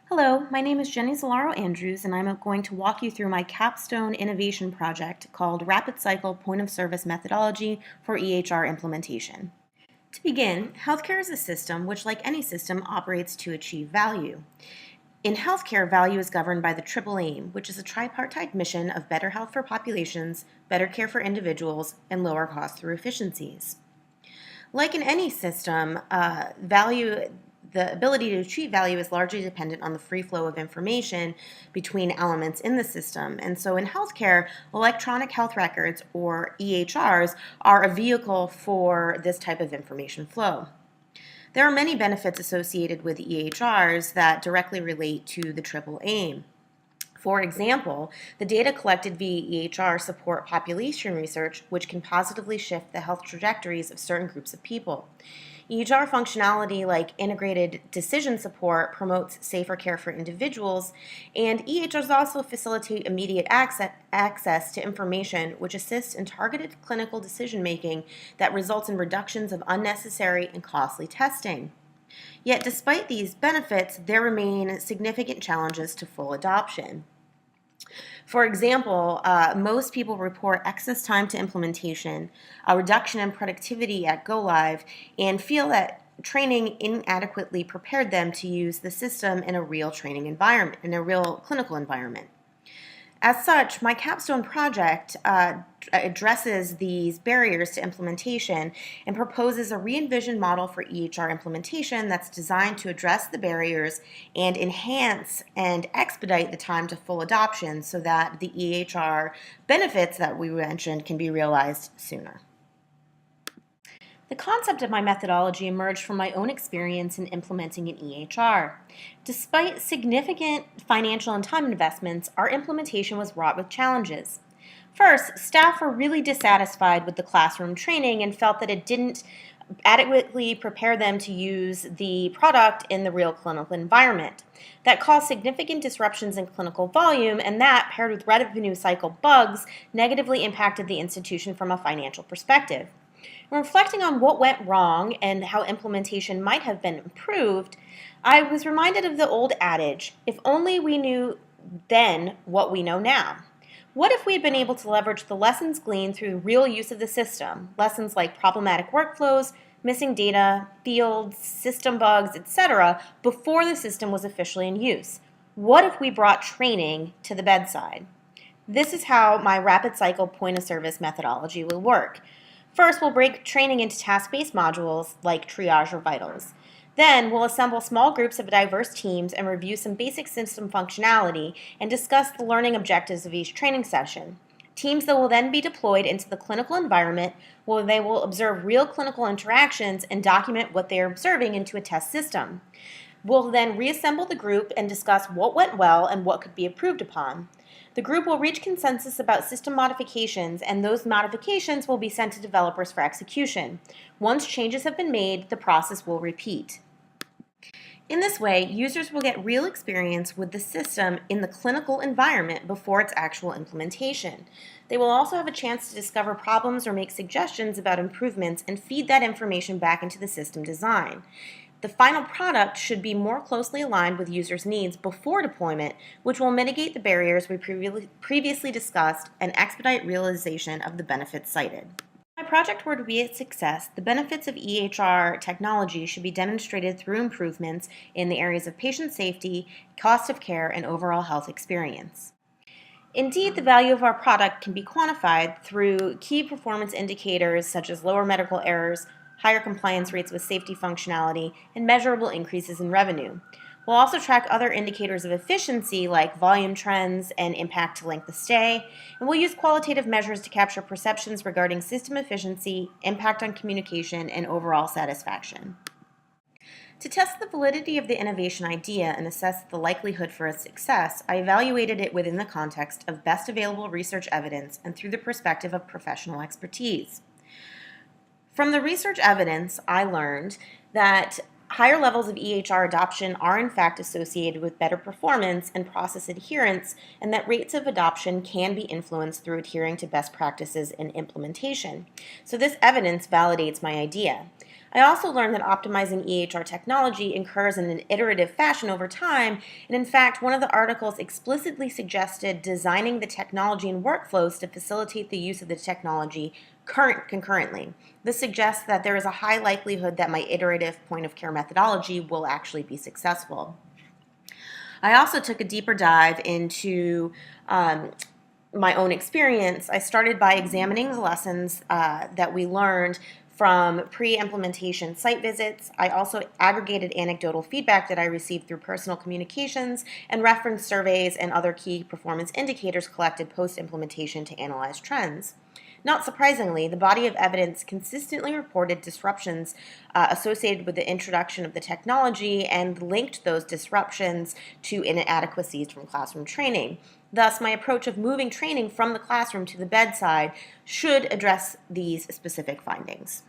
Hello, my name is Jenny Zalaro Andrews, and I'm going to walk you through my capstone innovation project called Rapid Cycle Point of Service Methodology for EHR Implementation. To begin, healthcare is a system which, like any system, operates to achieve value. In healthcare, value is governed by the triple aim, which is a tripartite mission of better health for populations, better care for individuals, and lower costs through efficiencies. Like in any system, the ability to achieve value is largely dependent on the free flow of information between elements in the system. And so in healthcare, electronic health records, or EHRs, are a vehicle for this type of information flow. There are many benefits associated with EHRs that directly relate to the triple aim. For example, the data collected via EHR support population research, which can positively shift the health trajectories of certain groups of people. EHR functionality like integrated decision support promotes safer care for individuals, and EHRs also facilitate immediate access to information which assists in targeted clinical decision making that results in reductions of unnecessary and costly testing. Yet despite these benefits, there remain significant challenges to full adoption. For example, most people report excess time to implementation, a reduction in productivity at go live, and feel that training inadequately prepared them to use the system in a real training environment, in a real clinical environment. As such, my capstone project addresses these barriers to implementation and proposes a re-envisioned model for EHR implementation that's designed to address the barriers and enhance and expedite the time to full adoption so that the EHR benefits that we mentioned can be realized sooner. The concept of my methodology emerged from my own experience in implementing an EHR. Despite significant financial and time investments, our implementation was wrought with challenges. First, staff were really dissatisfied with the classroom training and felt that it didn't adequately prepare them to use the product in the real clinical environment. That caused significant disruptions in clinical volume, and that, paired with revenue cycle bugs, negatively impacted the institution from a financial perspective. Reflecting on what went wrong and how implementation might have been improved, I was reminded of the old adage, if only we knew then what we know now. What if we had been able to leverage the lessons gleaned through real use of the system, lessons like problematic workflows, missing data, fields, system bugs, etc., before the system was officially in use? What if we brought training to the bedside? This is how my rapid cycle point of service methodology will work. First, we'll break training into task-based modules like triage or vitals. Then, we'll assemble small groups of diverse teams and review some basic system functionality and discuss the learning objectives of each training session. Teams that will then be deployed into the clinical environment where they will observe real clinical interactions and document what they are observing into a test system. We'll then reassemble the group and discuss what went well and what could be improved upon. The group will reach consensus about system modifications, and those modifications will be sent to developers for execution. Once changes have been made, the process will repeat. In this way, users will get real experience with the system in the clinical environment before its actual implementation. They will also have a chance to discover problems or make suggestions about improvements and feed that information back into the system design. The final product should be more closely aligned with users' needs before deployment, which will mitigate the barriers we previously discussed and expedite realization of the benefits cited. If my project were to be a success, the benefits of EHR technology should be demonstrated through improvements in the areas of patient safety, cost of care, and overall health experience. Indeed, the value of our product can be quantified through key performance indicators such as lower medical errors, higher compliance rates with safety functionality, and measurable increases in revenue. We'll also track other indicators of efficiency like volume trends and impact to length of stay, and we'll use qualitative measures to capture perceptions regarding system efficiency, impact on communication, and overall satisfaction. To test the validity of the innovation idea and assess the likelihood for its success, I evaluated it within the context of best available research evidence and through the perspective of professional expertise. From the research evidence, I learned that higher levels of EHR adoption are in fact associated with better performance and process adherence, and that rates of adoption can be influenced through adhering to best practices in implementation. So this evidence validates my idea. I also learned that optimizing EHR technology occurs in an iterative fashion over time, and in fact, one of the articles explicitly suggested designing the technology and workflows to facilitate the use of the technology concurrently. This suggests that there is a high likelihood that my iterative point-of-care methodology will actually be successful. I also took a deeper dive into my own experience. I started by examining the lessons that we learned from pre-implementation site visits. I also aggregated anecdotal feedback that I received through personal communications and referenced surveys and other key performance indicators collected post-implementation to analyze trends. Not surprisingly, the body of evidence consistently reported disruptions associated with the introduction of the technology and linked those disruptions to inadequacies from classroom training. Thus, my approach of moving training from the classroom to the bedside should address these specific findings.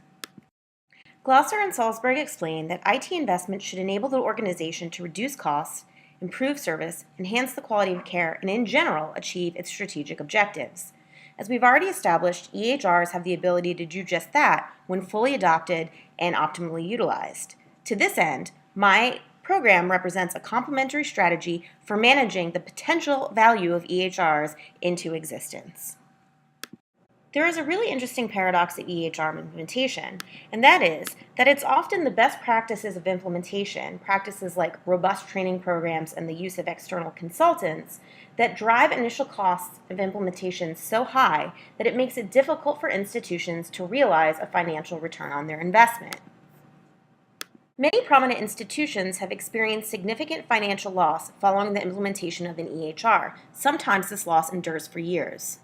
Glasser and Salzberg explain that IT investment should enable the organization to reduce costs, improve service, enhance the quality of care, and in general achieve its strategic objectives. As we've already established, EHRs have the ability to do just that when fully adopted and optimally utilized. To this end, my program represents a complementary strategy for managing the potential value of EHRs into existence. There is a really interesting paradox of EHR implementation, and that is that it's often the best practices of implementation, practices like robust training programs and the use of external consultants, that drive initial costs of implementation so high that it makes it difficult for institutions to realize a financial return on their investment. Many prominent institutions have experienced significant financial loss following the implementation of an EHR. Sometimes this loss endures for years.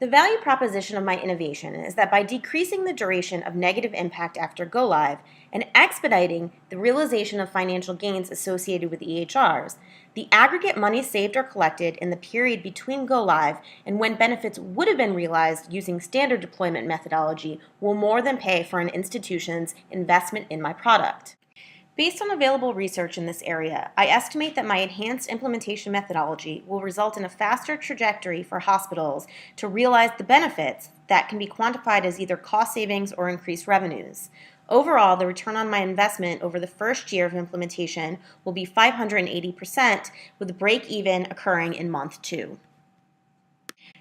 The value proposition of my innovation is that by decreasing the duration of negative impact after go-live and expediting the realization of financial gains associated with EHRs, the aggregate money saved or collected in the period between go-live and when benefits would have been realized using standard deployment methodology will more than pay for an institution's investment in my product. Based on available research in this area, I estimate that my enhanced implementation methodology will result in a faster trajectory for hospitals to realize the benefits that can be quantified as either cost savings or increased revenues. Overall, the return on my investment over the first year of implementation will be 580%, with break-even occurring in month 2.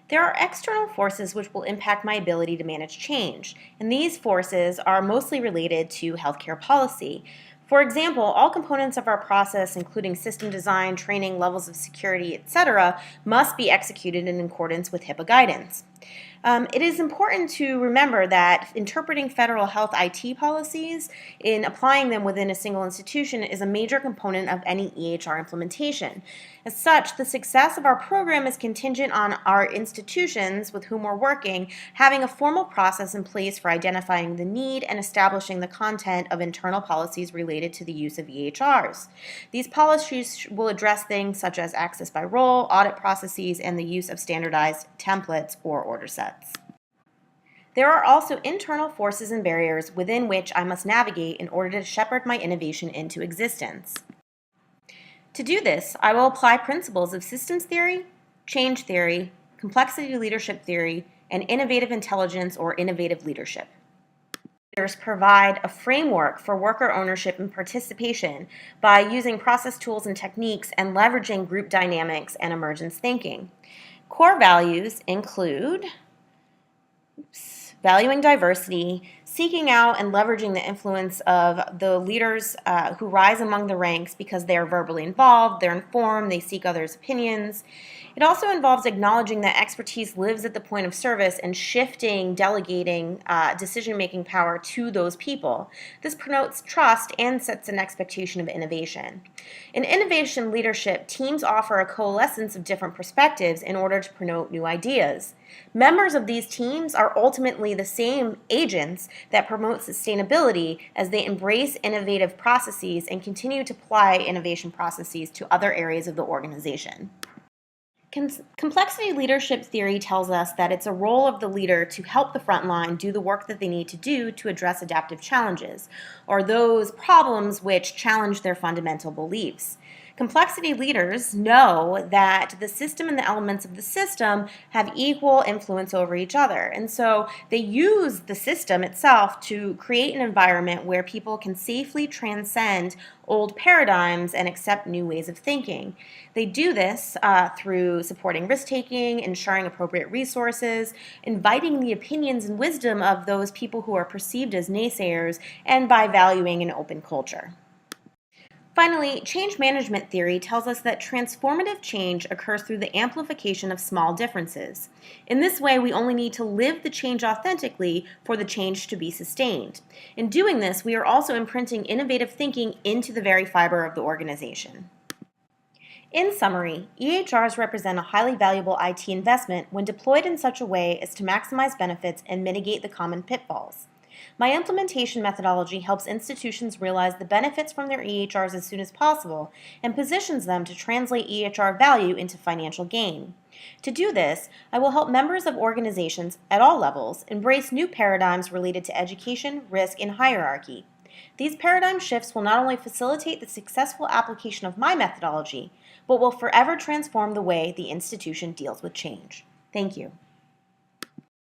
There are external forces which will impact my ability to manage change, and these forces are mostly related to healthcare policy. For example, all components of our process, including system design, training, levels of security, etc., must be executed in accordance with HIPAA guidance. It is important to remember that interpreting federal health IT policies in applying them within a single institution is a major component of any EHR implementation. As such, the success of our program is contingent on our institutions with whom we're working having a formal process in place for identifying the need and establishing the content of internal policies related to the use of EHRs. These policies will address things such as access by role, audit processes, and the use of standardized templates or order sets. There are also internal forces and barriers within which I must navigate in order to shepherd my innovation into existence. To do this, I will apply principles of systems theory, change theory, complexity leadership theory, and innovative intelligence or innovative leadership. Leaders provide a framework for worker ownership and participation by using process tools and techniques and leveraging group dynamics and emergence thinking. Core values include valuing diversity, seeking out and leveraging the influence of the leaders who rise among the ranks because they are verbally involved, they're informed, they seek others' opinions. It also involves acknowledging that expertise lives at the point of service and shifting, delegating decision-making power to those people. This promotes trust and sets an expectation of innovation. In innovation leadership, teams offer a coalescence of different perspectives in order to promote new ideas. Members of these teams are ultimately the same agents that promote sustainability as they embrace innovative processes and continue to apply innovation processes to other areas of the organization. Complexity leadership theory tells us that it's a role of the leader to help the front line do the work that they need to do to address adaptive challenges, or those problems which challenge their fundamental beliefs. Complexity leaders know that the system and the elements of the system have equal influence over each other. And so they use the system itself to create an environment where people can safely transcend old paradigms and accept new ways of thinking. They do this through supporting risk taking, ensuring appropriate resources, inviting the opinions and wisdom of those people who are perceived as naysayers, and by valuing an open culture. Finally, change management theory tells us that transformative change occurs through the amplification of small differences. In this way, we only need to live the change authentically for the change to be sustained. In doing this, we are also imprinting innovative thinking into the very fiber of the organization. In summary, EHRs represent a highly valuable IT investment when deployed in such a way as to maximize benefits and mitigate the common pitfalls. My implementation methodology helps institutions realize the benefits from their EHRs as soon as possible and positions them to translate EHR value into financial gain. To do this, I will help members of organizations at all levels embrace new paradigms related to education, risk, and hierarchy. These paradigm shifts will not only facilitate the successful application of my methodology, but will forever transform the way the institution deals with change. Thank you.